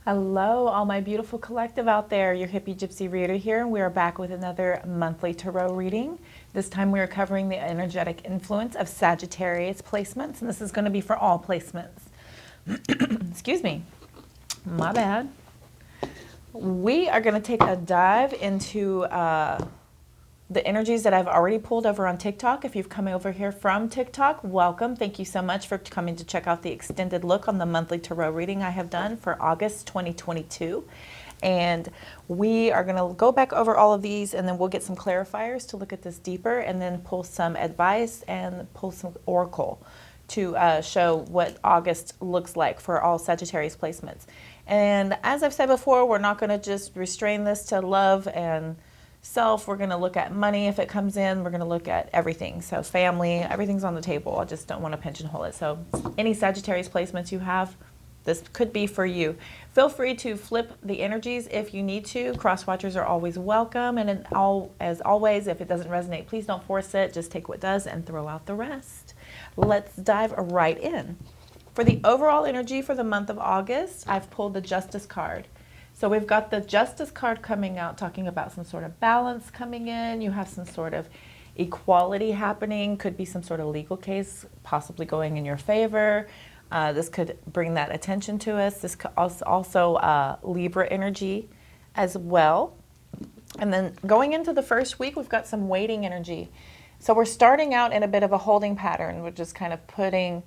Hello, all my beautiful collective out there. Your hippie gypsy reader here, and we are back with another monthly tarot reading. This time we are covering the energetic influence of Sagittarius placements, and this is going to be for all placements. Excuse me, my bad. We are going to take a dive into the energies that I've already pulled over on TikTok. If you've come over here from TikTok, welcome. Thank you so much for coming to check out the extended look on the monthly tarot reading I have done for August 2022. And we are going to go back over all of these, and then we'll get some clarifiers to look at this deeper, and then pull some advice and pull some oracle to show what August looks like for all Sagittarius placements. And as I've said before, we're not going to just restrain this to love and self. We're going to look at money if it comes in. We're going to look at everything. So family, everything's on the table. I just don't want to pigeonhole it. So any Sagittarius placements you have, this could be for you. Feel free to flip the energies if you need to. Cross watchers are always welcome. And as always, if it doesn't resonate, please don't force it. Just take what does and throw out the rest. Let's dive right in. For the overall energy for the month of August, I've pulled the Justice card. So we've got the Justice card coming out, talking about some sort of balance coming in. You have some sort of equality happening. Could be some sort of legal case possibly going in your favor. This could bring that attention to us. This could also Libra energy as well. And then going into the first week, we've got some waiting energy. So we're starting out in a bit of a holding pattern. We're just kind of putting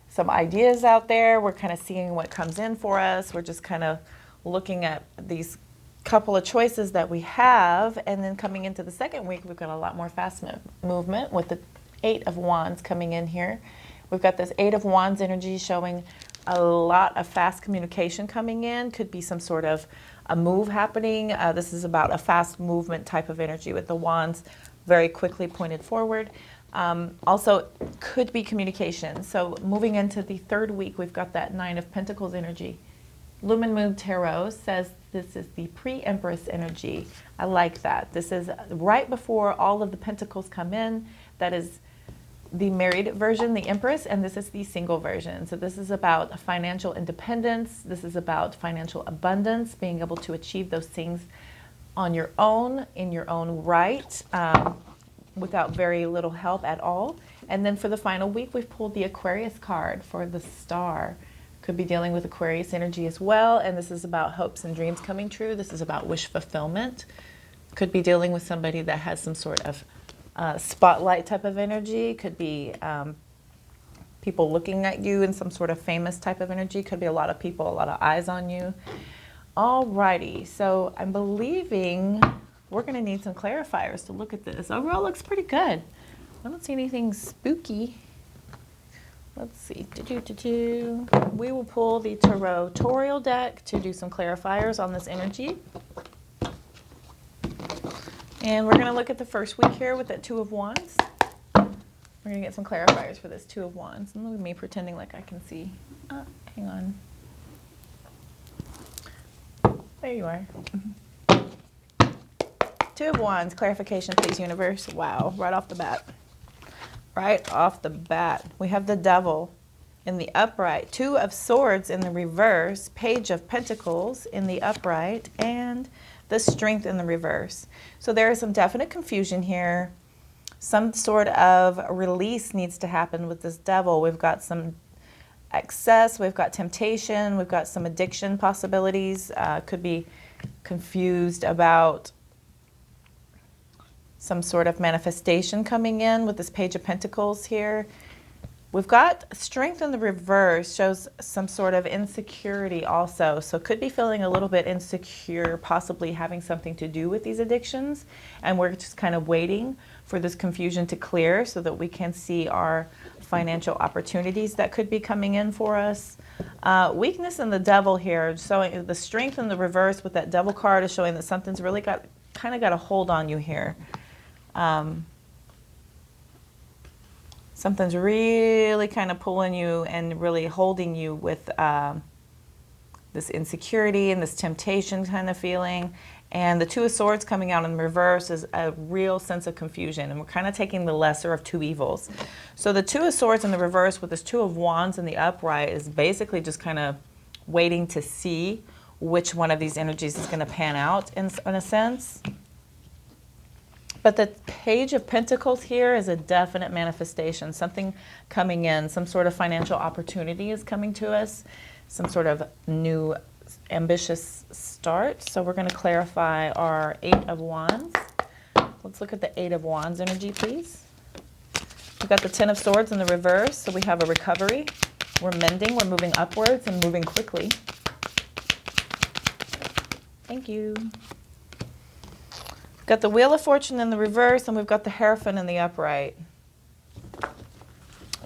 some ideas out there. We're kind of seeing what comes in for us. We're just kind of looking at these couple of choices that we have, and then coming into the second week, we've got a lot more fast movement with the Eight of Wands coming in here. We've got this Eight of Wands energy showing a lot of fast communication coming in. Could be some sort of a move happening. This is about a fast movement type of energy with the wands very quickly pointed forward. Also could be communication. So moving into the third week, we've got that Nine of Pentacles energy. Lumen Moon Tarot says this is the pre-Empress energy. I like that. This is right before all of the Pentacles come in. That is the married version, the Empress, and this is the single version. So this is about financial independence. This is about financial abundance, being able to achieve those things on your own, in your own right, without very little help at all. And then for the final week, we've pulled the Aquarius card for the Star. Could be dealing with Aquarius energy as well, and this is about hopes and dreams coming true. This is about wish fulfillment. Could be dealing with somebody that has some sort of spotlight type of energy. Could be people looking at you in some sort of famous type of energy. Could be a lot of people, a lot of eyes on you. Alrighty, so I'm believing we're going to need some clarifiers to look at this. Overall, looks pretty good. I don't see anything spooky. Let's see. We will pull the Tarotorial deck to do some clarifiers on this energy. And we're going to look at the first week here with that Two of Wands. We're going to get some clarifiers for this Two of Wands. And look at me pretending like I can see. Hang on. There you are. Two of Wands, clarification, please, universe. Wow, right off the bat. Right off the bat, we have the Devil in the upright, Two of Swords in the reverse, Page of Pentacles in the upright, and the Strength in the reverse. So there is some definite confusion here. Some sort of release needs to happen with this Devil. We've got some excess, we've got temptation, we've got some addiction possibilities. Could be confused about some sort of manifestation coming in with this Page of Pentacles here. We've got Strength in the reverse, shows some sort of insecurity also. So could be feeling a little bit insecure, possibly having something to do with these addictions. And we're just kind of waiting for this confusion to clear so that we can see our financial opportunities that could be coming in for us. Weakness in the Devil here, showing the Strength in the reverse with that Devil card is showing that something's really got a hold on you here. Something's really kind of pulling you and really holding you with this insecurity and this temptation kind of feeling. And the Two of Swords coming out in reverse is a real sense of confusion. And we're kind of taking the lesser of two evils. So the Two of Swords in the reverse with this Two of Wands in the upright is basically just kind of waiting to see which one of these energies is going to pan out in a sense. But the Page of Pentacles here is a definite manifestation, something coming in, some sort of financial opportunity is coming to us, some sort of new ambitious start. So we're going to clarify our Eight of Wands. Let's look at the Eight of Wands energy, please. We've got the Ten of Swords in the reverse, so we have a recovery. We're mending, we're moving upwards and moving quickly. Thank you. We've got the Wheel of Fortune in the reverse, and we've got the Hierophant in the upright.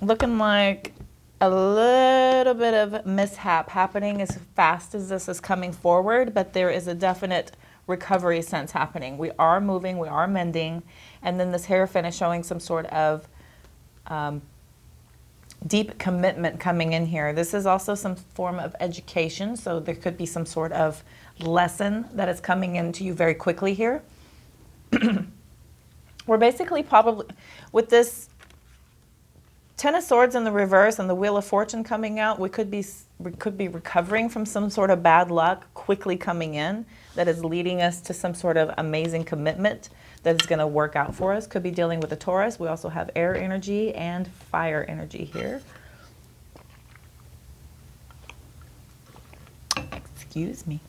Looking like a little bit of mishap happening as fast as this is coming forward, but there is a definite recovery sense happening. We are moving, we are mending, and then this Hierophant is showing some sort of deep commitment coming in here. This is also some form of education, so there could be some sort of lesson that is coming into you very quickly here. We're basically probably, with this Ten of Swords in the reverse and the Wheel of Fortune coming out, we could be recovering from some sort of bad luck quickly coming in that is leading us to some sort of amazing commitment that is going to work out for us. Could be dealing with a Taurus. We also have air energy and fire energy here. Excuse me.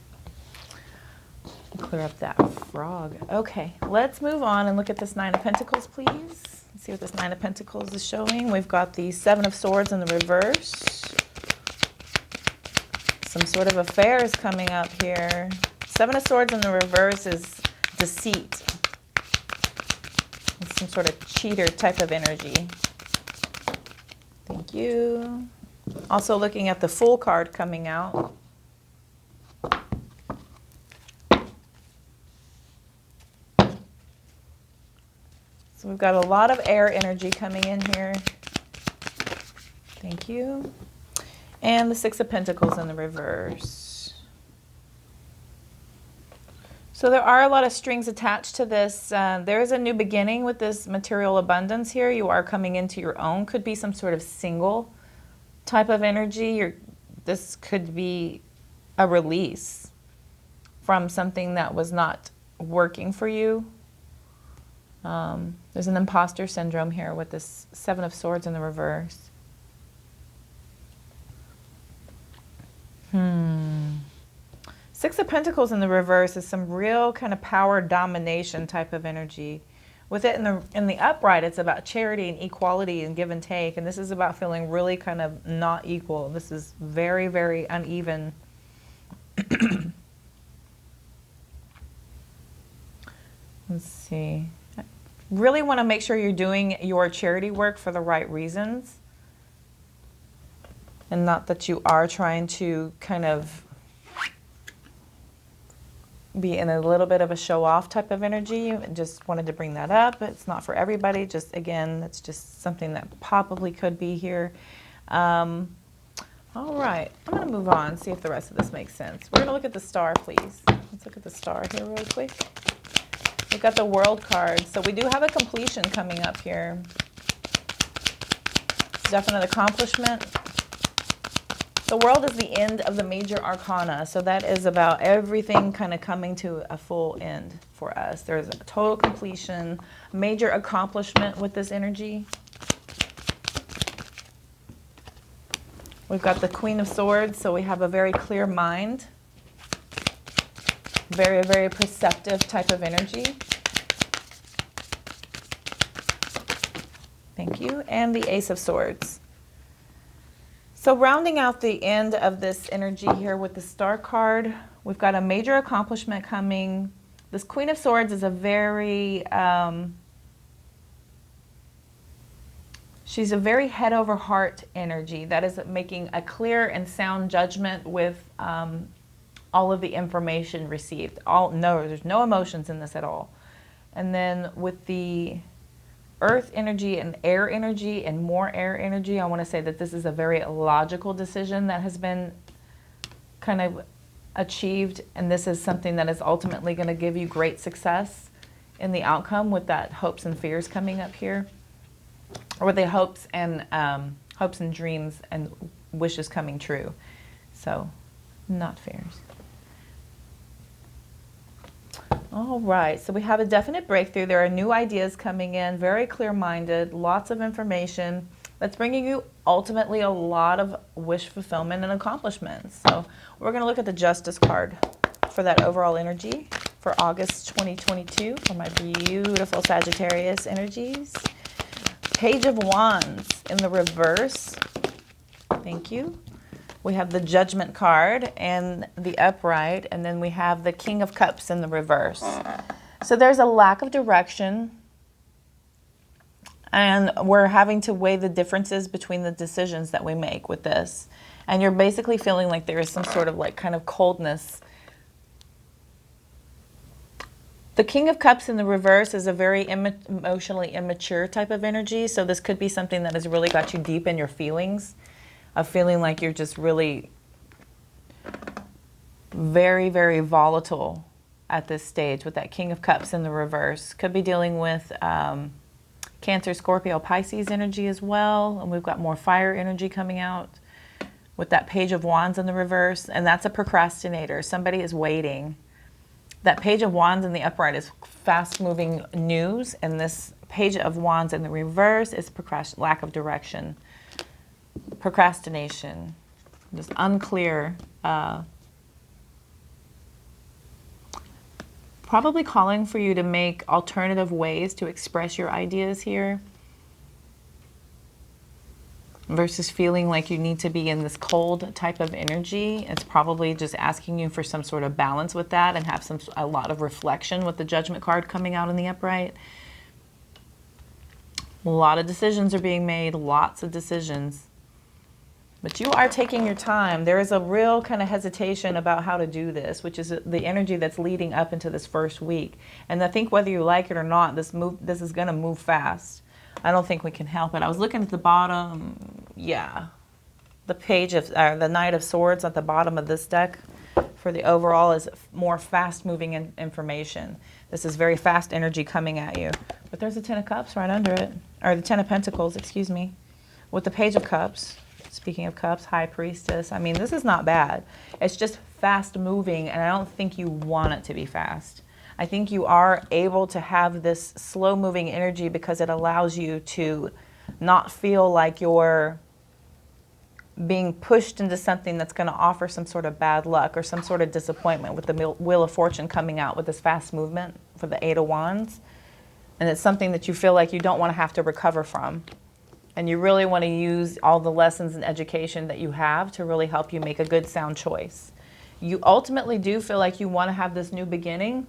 Clear up that frog. Okay, let's move on and look at this Nine of Pentacles, please. Let's see what this Nine of Pentacles is showing. We've got the Seven of Swords in the reverse. Some sort of affair is coming up here. Seven of Swords in the reverse is deceit. It's some sort of cheater type of energy. Thank you. Also looking at the Fool card coming out. So we've got a lot of air energy coming in here. Thank you. And the Six of Pentacles in the reverse. So there are a lot of strings attached to this. There is a new beginning with this material abundance here. You are coming into your own. Could be some sort of single type of energy. This could be a release from something that was not working for you. There's an imposter syndrome here with this Seven of Swords in the reverse. Six of Pentacles in the reverse is some real kind of power domination type of energy. With it in the upright, it's about charity and equality and give and take. And this is about feeling really kind of not equal. This is very, very uneven. Let's see. Really want to make sure you're doing your charity work for the right reasons. And not that you are trying to kind of be in a little bit of a show-off type of energy. Just wanted to bring that up. It's not for everybody. Just, again, that's just something that probably could be here. All right. I'm going to move on, see if the rest of this makes sense. We're going to look at the star, please. Let's look at the star here really quick. We've got the World card. So we do have a completion coming up here. It's definite accomplishment. The World is the end of the major arcana. So that is about everything kind of coming to a full end for us. There's a total completion, major accomplishment with this energy. We've got the Queen of Swords. So we have a very clear mind. Very, very perceptive type of energy. Thank you. And the Ace of Swords. So rounding out the end of this energy here with the Star card, we've got a major accomplishment coming. This Queen of Swords is a very, she's a very head over heart energy that is making a clear and sound judgment with all of the information received. There's no emotions in this at all. And then with the Earth energy and air energy and more air energy, I want to say that this is a very logical decision that has been kind of achieved, and this is something that is ultimately going to give you great success in the outcome with that hopes and fears coming up here, or the hopes and dreams and wishes coming true. So not fears. All right, so we have a definite breakthrough. There are new ideas coming in, very clear-minded, lots of information that's bringing you ultimately a lot of wish fulfillment and accomplishments. So we're going to look at the Justice card for that overall energy for August 2022 for my beautiful Sagittarius energies. Page of Wands in the reverse. Thank you. We have the Judgment card and the upright, and then we have the King of Cups in the reverse. So there's a lack of direction, and we're having to weigh the differences between the decisions that we make with this. And you're basically feeling like there is some sort of like kind of coldness. The King of Cups in the reverse is a very emotionally immature type of energy, so this could be something that has really got you deep in your feelings, of feeling like you're just really very, very volatile at this stage with that King of Cups in the reverse. Could be dealing with Cancer, Scorpio, Pisces energy as well. And we've got more fire energy coming out with that Page of Wands in the reverse. And that's a procrastinator. Somebody is waiting. That Page of Wands in the upright is fast-moving news. And this Page of Wands in the reverse is lack of direction. Procrastination, just unclear, probably calling for you to make alternative ways to express your ideas here versus feeling like you need to be in this cold type of energy. It's probably just asking you for some sort of balance with that and have a lot of reflection with the Judgment card coming out in the upright. A lot of decisions are being made, lots of decisions. But you are taking your time. There is a real kind of hesitation about how to do this, which is the energy that's leading up into this first week. And I think whether you like it or not, this is going to move fast. I don't think we can help it. I was looking at the bottom. Yeah. The page of the Knight of Swords at the bottom of this deck for the overall is more fast-moving information. This is very fast energy coming at you. But there's the Ten of Cups right under it. Or the Ten of Pentacles, excuse me. With the Page of Cups. Speaking of Cups, High Priestess. I mean, this is not bad. It's just fast moving, and I don't think you want it to be fast. I think you are able to have this slow moving energy because it allows you to not feel like you're being pushed into something that's going to offer some sort of bad luck or some sort of disappointment with the Wheel of Fortune coming out with this fast movement for the Eight of Wands. And it's something that you feel like you don't want to have to recover from. And you really want to use all the lessons and education that you have to really help you make a good, sound choice. You ultimately do feel like you want to have this new beginning,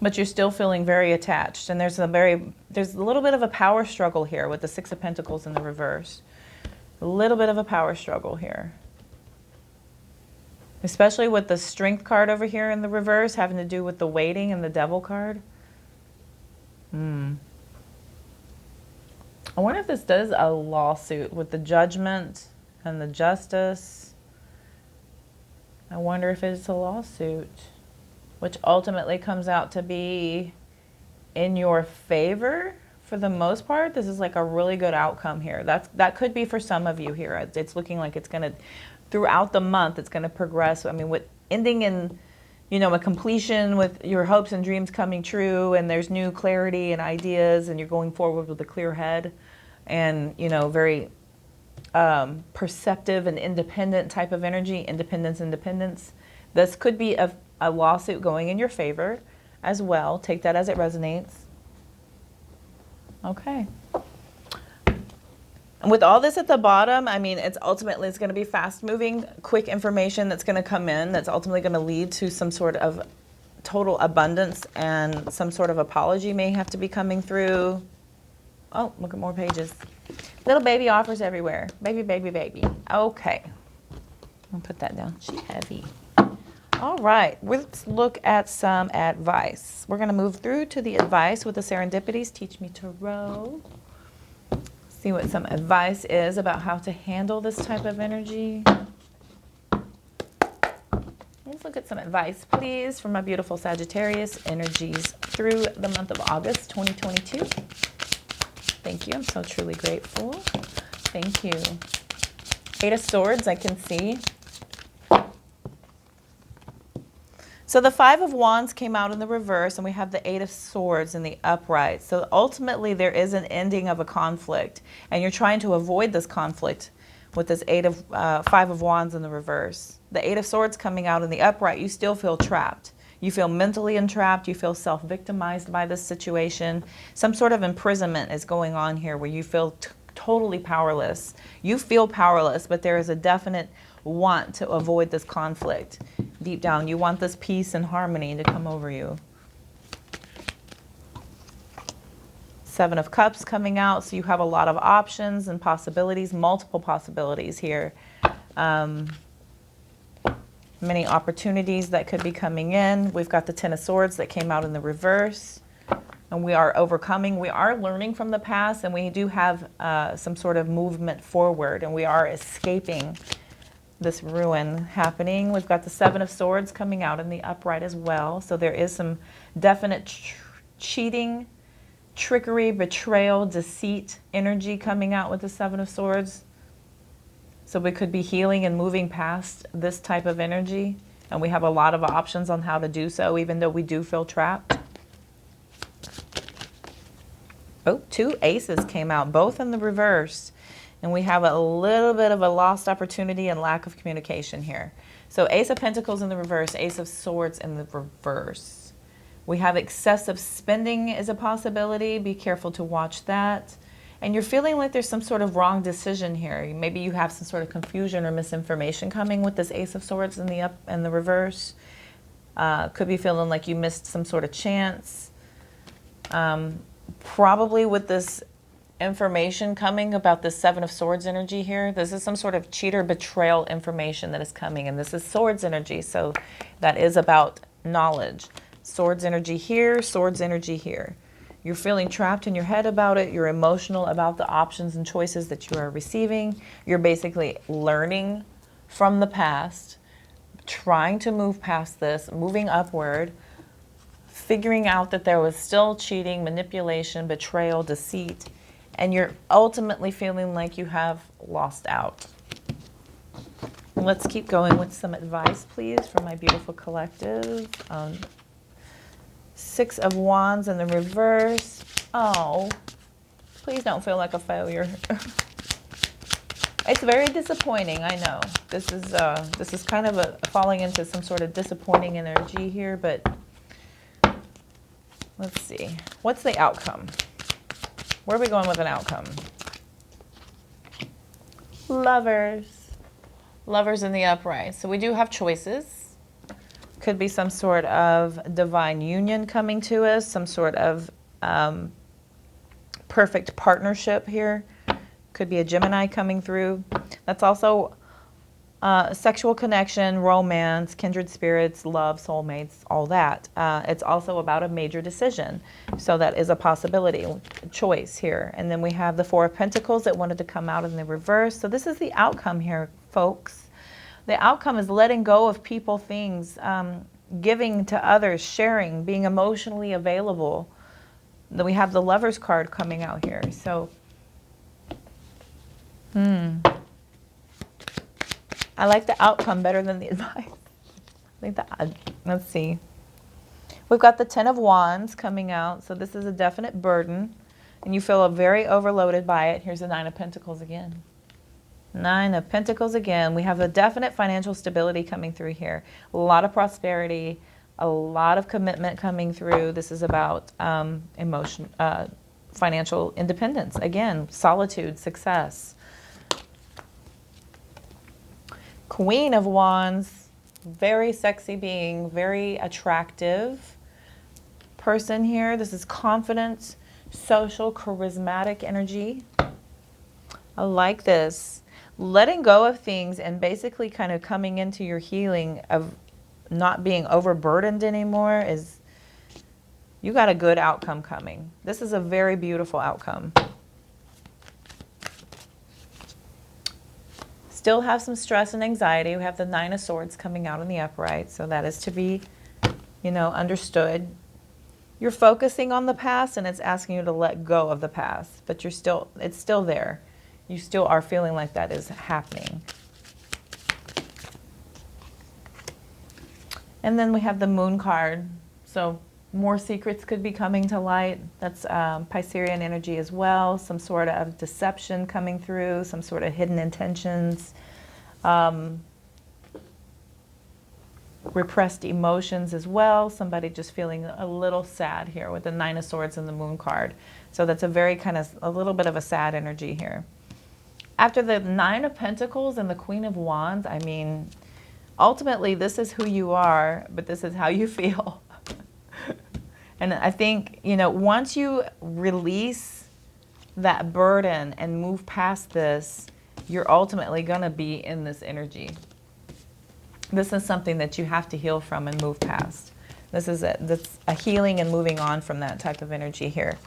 but you're still feeling very attached. And there's a little bit of a power struggle here with the Six of Pentacles in the reverse. A little bit of a power struggle here. Especially with the Strength card over here in the reverse, having to do with the waiting and the Devil card. I wonder if this does a lawsuit with the Judgment and the Justice. I wonder if it's a lawsuit, which ultimately comes out to be in your favor for the most part. This is like a really good outcome here. That could be for some of you here. It's looking like it's going to, throughout the month, it's going to progress. I mean, with ending in, you know, a completion with your hopes and dreams coming true, and there's new clarity and ideas, and you're going forward with a clear head and, you know, very perceptive and independent type of energy, independence. This could be a lawsuit going in your favor as well. Take that as it resonates. Okay. With all this at the bottom, I mean, it's going to be fast-moving, quick information that's going to come in that's ultimately going to lead to some sort of total abundance, and some sort of apology may have to be coming through. Oh, look at more pages. Little baby offers everywhere. Baby, baby, baby. Okay. I'll put that down. She's heavy. All right. Let's look at some advice. We're going to move through to the advice with the Serendipities. Teach me Tarot. See what some advice is about how to handle this type of energy. Let's look at some advice, please, from my beautiful Sagittarius energies through the month of August 2022. Thank you. I'm so truly grateful. Thank you. Eight of Swords, I can see. So the Five of Wands came out in the reverse, and we have the Eight of Swords in the upright. So ultimately there is an ending of a conflict, and you're trying to avoid this conflict with this Five of Wands in the reverse. The Eight of Swords coming out in the upright, you still feel trapped. You feel mentally entrapped. You feel self-victimized by this situation. Some sort of imprisonment is going on here where you feel totally powerless. You feel powerless, but there is a definite want to avoid this conflict. Deep down, you want this peace and harmony to come over you. Seven of Cups coming out, so you have a lot of options and possibilities, multiple possibilities here. Many opportunities that could be coming in. We've got the Ten of Swords that came out in the reverse. And we are overcoming. We are learning from the past, and we do have some sort of movement forward, and we are escaping this ruin happening. We've got the Seven of Swords coming out in the upright as well. So there is some definite cheating, trickery, betrayal, deceit energy coming out with the Seven of Swords. So we could be healing and moving past this type of energy. And we have a lot of options on how to do so, even though we do feel trapped. Oh, two aces came out, both in the reverse. And we have a little bit of a lost opportunity and lack of communication here. So Ace of Pentacles in the reverse, Ace of Swords in the reverse. We have excessive spending is a possibility. Be careful to watch that. And you're feeling like there's some sort of wrong decision here. Maybe you have some sort of confusion or misinformation coming with this Ace of Swords in the up and the reverse. Could be feeling like you missed some sort of chance. Probably with this information coming about the Seven of Swords energy here. This is some sort of cheater betrayal information that is coming, and this is Swords energy, so that is about knowledge. Swords energy here, Swords energy here. You're feeling trapped in your head about it. You're emotional about the options and choices that you are receiving. You're basically learning from the past, trying to move past this, moving upward, figuring out that there was still cheating, manipulation, betrayal, deceit, and you're ultimately feeling like you have lost out. Let's keep going with some advice, please, from my beautiful collective. Six of Wands in the reverse. Oh, please don't feel like a failure. It's very disappointing, I know. This is kind of falling into some sort of disappointing energy here, but let's see. What's the outcome? Where are we going with an outcome? Lovers. Lovers in the upright. So we do have choices. Could be some sort of divine union coming to us, some sort of perfect partnership here. Could be a Gemini coming through. That's also sexual connection, romance, kindred spirits, love, soulmates, all that. It's also about a major decision. So that is a possibility, choice here. And then we have the Four of Pentacles that wanted to come out in the reverse. So this is the outcome here, folks. The outcome is letting go of people, things, giving to others, sharing, being emotionally available. Then we have the Lovers card coming out here. So, I like the outcome better than the advice. I think that, let's see. We've got the Ten of Wands coming out. So this is a definite burden. And you feel very overloaded by it. Here's the Nine of Pentacles again. Nine of Pentacles again. We have a definite financial stability coming through here. A lot of prosperity. A lot of commitment coming through. This is about financial independence. Again, solitude, success. Queen of Wands, very sexy being, very attractive person here. This is confident, social, charismatic energy. I like this. Letting go of things and basically kind of coming into your healing of not being overburdened anymore is, you got a good outcome coming. This is a very beautiful outcome. Still have some stress and anxiety. We have the Nine of Swords coming out in the upright, so that is to be, understood. You're focusing on the past, and it's asking you to let go of the past, but it's still there. You still are feeling like that is happening. And then we have the Moon card. So more secrets could be coming to light. That's Piscean energy as well. Some sort of deception coming through, some sort of hidden intentions. Repressed emotions as well. Somebody just feeling a little sad here with the Nine of Swords and the Moon card. So that's a very kind of, a little bit of a sad energy here. After the Nine of Pentacles and the Queen of Wands, I mean, ultimately this is who you are, but this is how you feel. And I think, you know, once you release that burden and move past this, you're ultimately going to be in this energy. This is something that you have to heal from and move past. This is a healing and moving on from that type of energy here.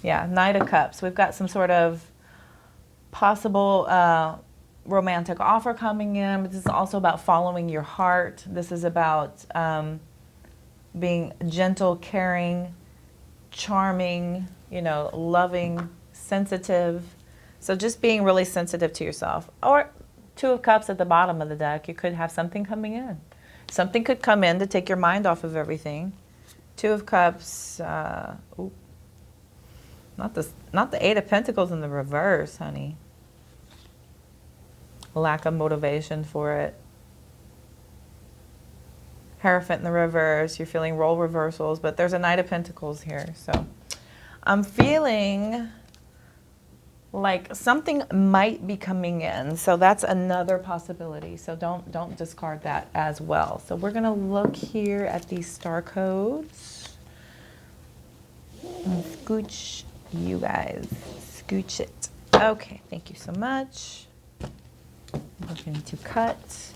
Yeah, Knight of Cups. We've got some sort of possible romantic offer coming in, but this is also about following your heart. This is about being gentle, caring, charming, you know, loving, sensitive. So just being really sensitive to yourself. Or Two of Cups at the bottom of the deck, you could have something coming in. Something could come in to take your mind off of everything. Two of Cups, ooh, not the Eight of Pentacles in the reverse, honey. Lack of motivation for it. Hierophant in the reverse, you're feeling role reversals, but there's a Knight of Pentacles here. So I'm feeling like something might be coming in. So that's another possibility. So don't discard that as well. So we're gonna look here at these star codes. And scooch you guys, scooch it. Okay, thank you so much. We're going to cut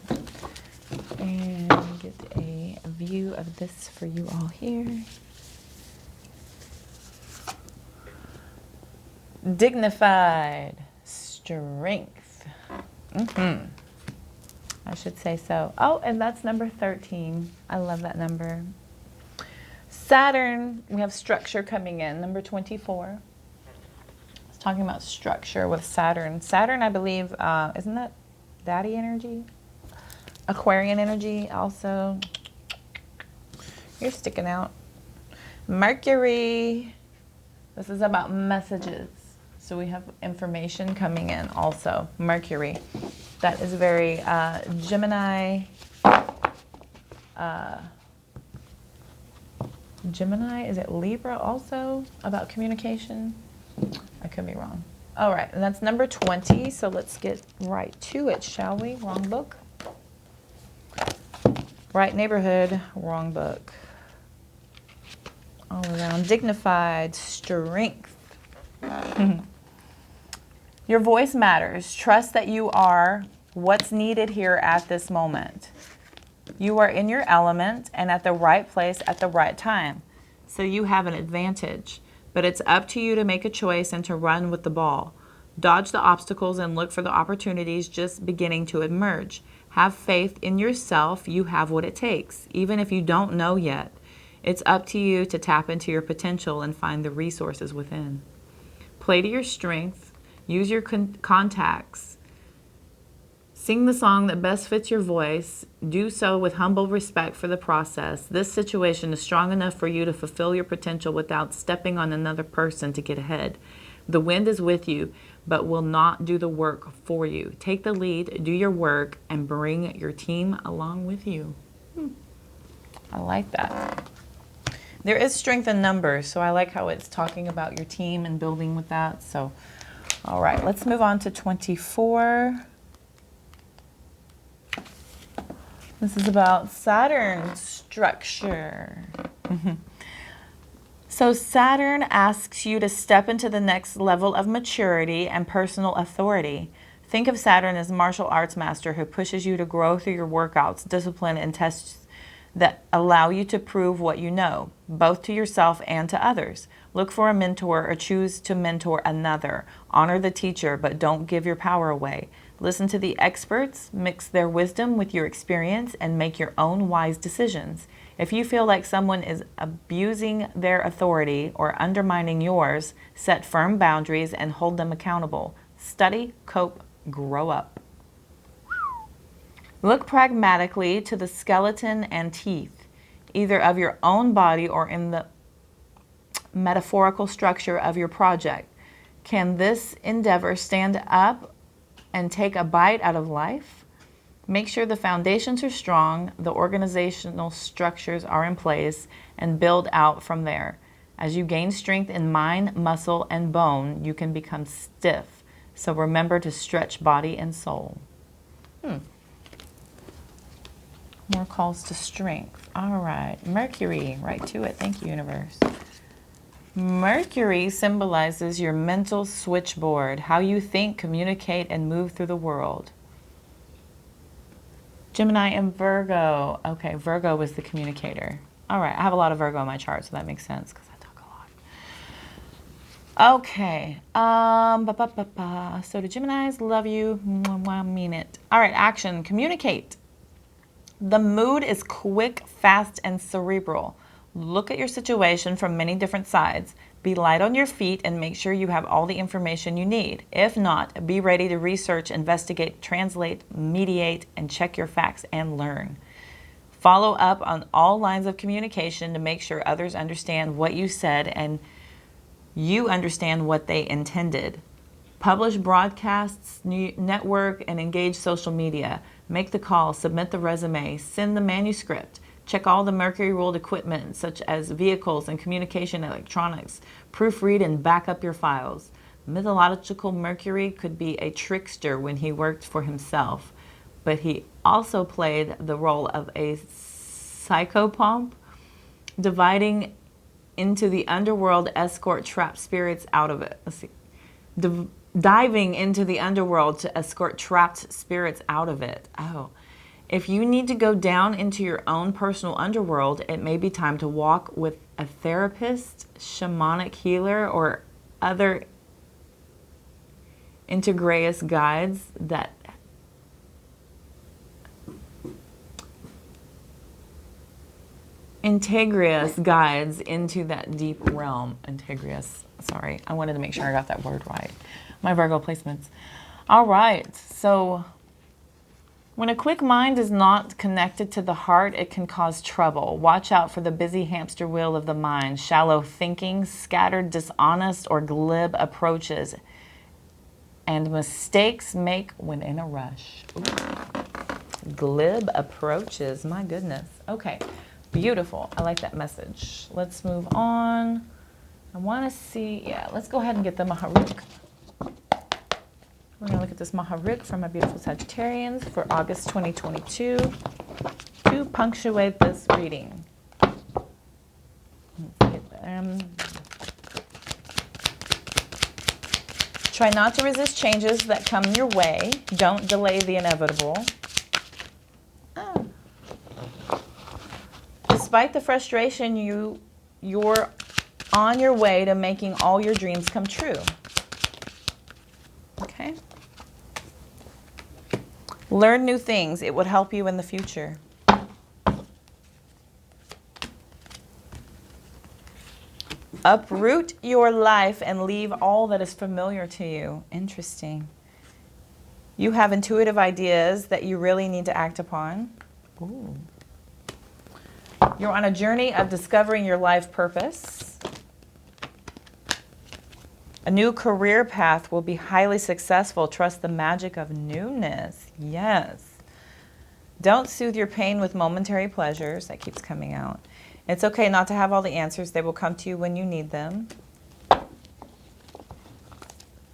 and get a view of this for you all here. Dignified, strength. I should say so. Oh, and that's number 13. I love that number. Saturn, we have structure coming in, number 24. It's talking about structure with Saturn. Saturn, I believe, isn't that daddy energy? Aquarian energy also. You're sticking out. Mercury. This is about messages. So we have information coming in also. Mercury. That is very Gemini. Gemini, is it Libra also? About communication? I could be wrong. All right, and that's number 20. So let's get right to it, shall we? Wrong book. Right neighborhood, wrong book. All around. Dignified, strength. Your voice matters. Trust that you are what's needed here at this moment. You are in your element and at the right place at the right time. So you have an advantage. But it's up to you to make a choice and to run with the ball. Dodge the obstacles and look for the opportunities just beginning to emerge. Have faith in yourself. You have what it takes, even if you don't know yet. It's up to you to tap into your potential and find the resources within. Play to your strength. Use your contacts. Sing the song that best fits your voice. Do so with humble respect for the process. This situation is strong enough for you to fulfill your potential without stepping on another person to get ahead. The wind is with you, but will not do the work for you. Take the lead, do your work, and bring your team along with you. I like that. There is strength in numbers, so I like how it's talking about your team and building with that. So, all right, let's move on to 24. This is about Saturn structure. So Saturn asks you to step into the next level of maturity and personal authority. Think of Saturn as a martial arts master who pushes you to grow through your workouts, discipline, and tests that allow you to prove what you know, both to yourself and to others. Look for a mentor or choose to mentor another. Honor the teacher, but don't give your power away. Listen to the experts, mix their wisdom with your experience, and make your own wise decisions. If you feel like someone is abusing their authority or undermining yours, set firm boundaries and hold them accountable. Study, cope, grow up. Look pragmatically to the skeleton and teeth, either of your own body or in the metaphorical structure of your project. Can this endeavor stand up and take a bite out of life? Make sure the foundations are strong, the organizational structures are in place, and build out from there. As you gain strength in mind, muscle, and bone, you can become stiff. So remember to stretch body and soul. More calls to strength. All right. Mercury, right to it. Thank you, universe. Mercury symbolizes your mental switchboard, how you think, communicate, and move through the world. Gemini and Virgo. Okay, Virgo was the communicator. All right, I have a lot of Virgo in my chart, so that makes sense because I talk a lot. Okay. So the Geminis, love you. Mwah, mean it. All right, action. Communicate. The mood is quick, fast, and cerebral. Look at your situation from many different sides. Be light on your feet and make sure you have all the information you need. If not, be ready to research, investigate, translate, mediate, and check your facts and learn. Follow up on all lines of communication to make sure others understand what you said and you understand what they intended. Publish broadcasts, network, and engage social media. Make the call, submit the resume, send the manuscript. Check all the Mercury ruled equipment, such as vehicles and communication electronics. Proofread and back up your files. Mythological Mercury could be a trickster when he worked for himself, but he also played the role of a psychopomp, dividing into the underworld escort trapped spirits out of it. Let's see. Diving into the underworld to escort trapped spirits out of it. Oh. If you need to go down into your own personal underworld, it may be time to walk with a therapist, shamanic healer, or other integreus guides that into that deep realm. Integreus. Sorry, I wanted to make sure I got that word right. My Virgo placements. All right, so when a quick mind is not connected to the heart, it can cause trouble. Watch out for the busy hamster wheel of the mind, shallow thinking, scattered, dishonest, or glib approaches, and mistakes make when in a rush. Ooh. Glib approaches, my goodness. Okay, beautiful. I like that message. Let's move on. I want to see, let's go ahead and get the Mahrukh. We're going to look at this Mahrukh from my beautiful Sagittarians for August 2022 to punctuate this reading. Try not to resist changes that come your way. Don't delay the inevitable. Despite the frustration, you're on your way to making all your dreams come true. Okay? Learn new things. It would help you in the future. Uproot your life and leave all that is familiar to you. Interesting. You have intuitive ideas that you really need to act upon. Ooh. You're on a journey of discovering your life purpose. A new career path will be highly successful. Trust the magic of newness. Yes. Don't soothe your pain with momentary pleasures. That keeps coming out. It's okay not to have all the answers. They will come to you when you need them. I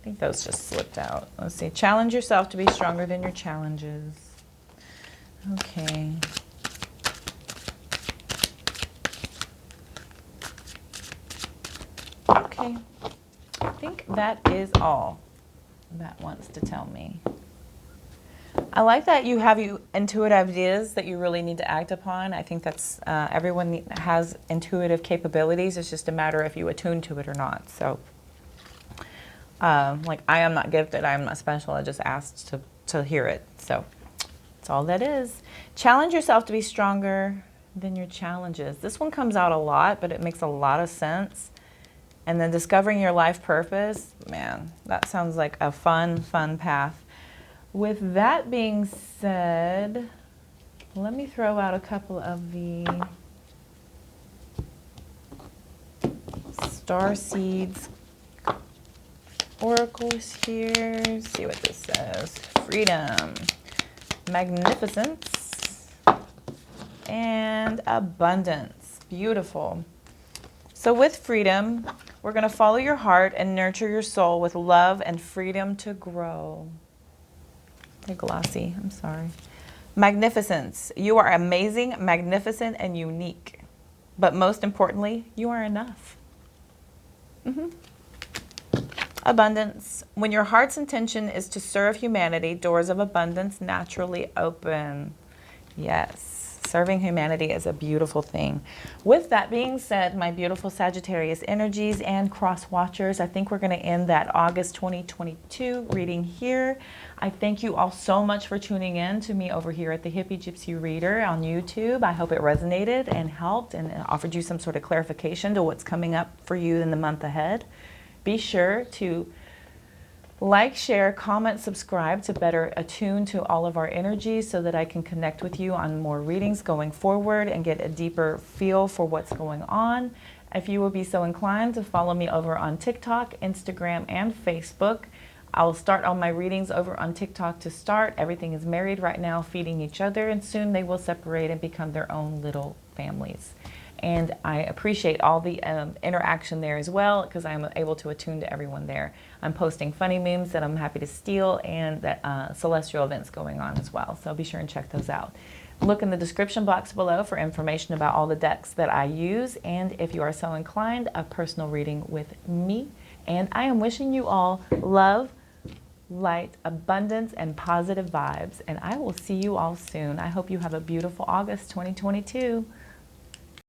think those just slipped out. Let's see. Challenge yourself to be stronger than your challenges. Okay. Okay. I think that is all that wants to tell me. I like that you have intuitive ideas that you really need to act upon. I think that's everyone has intuitive capabilities. It's just a matter if you attune to it or not. So, like I am not gifted, I am not special. I just asked to hear it. So that's all that is. Challenge yourself to be stronger than your challenges. This one comes out a lot, but it makes a lot of sense. And then discovering your life purpose, man, that sounds like a fun path. With that being said, let me throw out a couple of the Starseeds oracles here. See what this says. Freedom, magnificence, and abundance. Beautiful. So with freedom, we're going to follow your heart and nurture your soul with love and freedom to grow. They're glossy. I'm sorry. Magnificence. You are amazing, magnificent, and unique. But most importantly, you are enough. Abundance. When your heart's intention is to serve humanity, doors of abundance naturally open. Yes. Serving humanity is a beautiful thing. With that being said, my beautiful Sagittarius energies and cross watchers, I think we're going to end that August 2022 reading here. I thank you all so much for tuning in to me over here at the Hippie Gypsy Reader on YouTube. I hope it resonated and helped and offered you some sort of clarification to what's coming up for you in the month ahead. Be sure to like, share, comment, subscribe to better attune to all of our energies so that I can connect with you on more readings going forward and get a deeper feel for what's going on. If you will be so inclined to follow me over on TikTok, Instagram, and Facebook. I will start all my readings over on TikTok to start. Everything is married right now, feeding each other, and soon they will separate and become their own little families. And I appreciate all the interaction there as well because I'm able to attune to everyone there. I'm posting funny memes that I'm happy to steal and that celestial events going on as well. So be sure and check those out. Look in the description box below for information about all the decks that I use. And if you are so inclined, a personal reading with me. And I am wishing you all love, light, abundance, and positive vibes. And I will see you all soon. I hope you have a beautiful August 2022.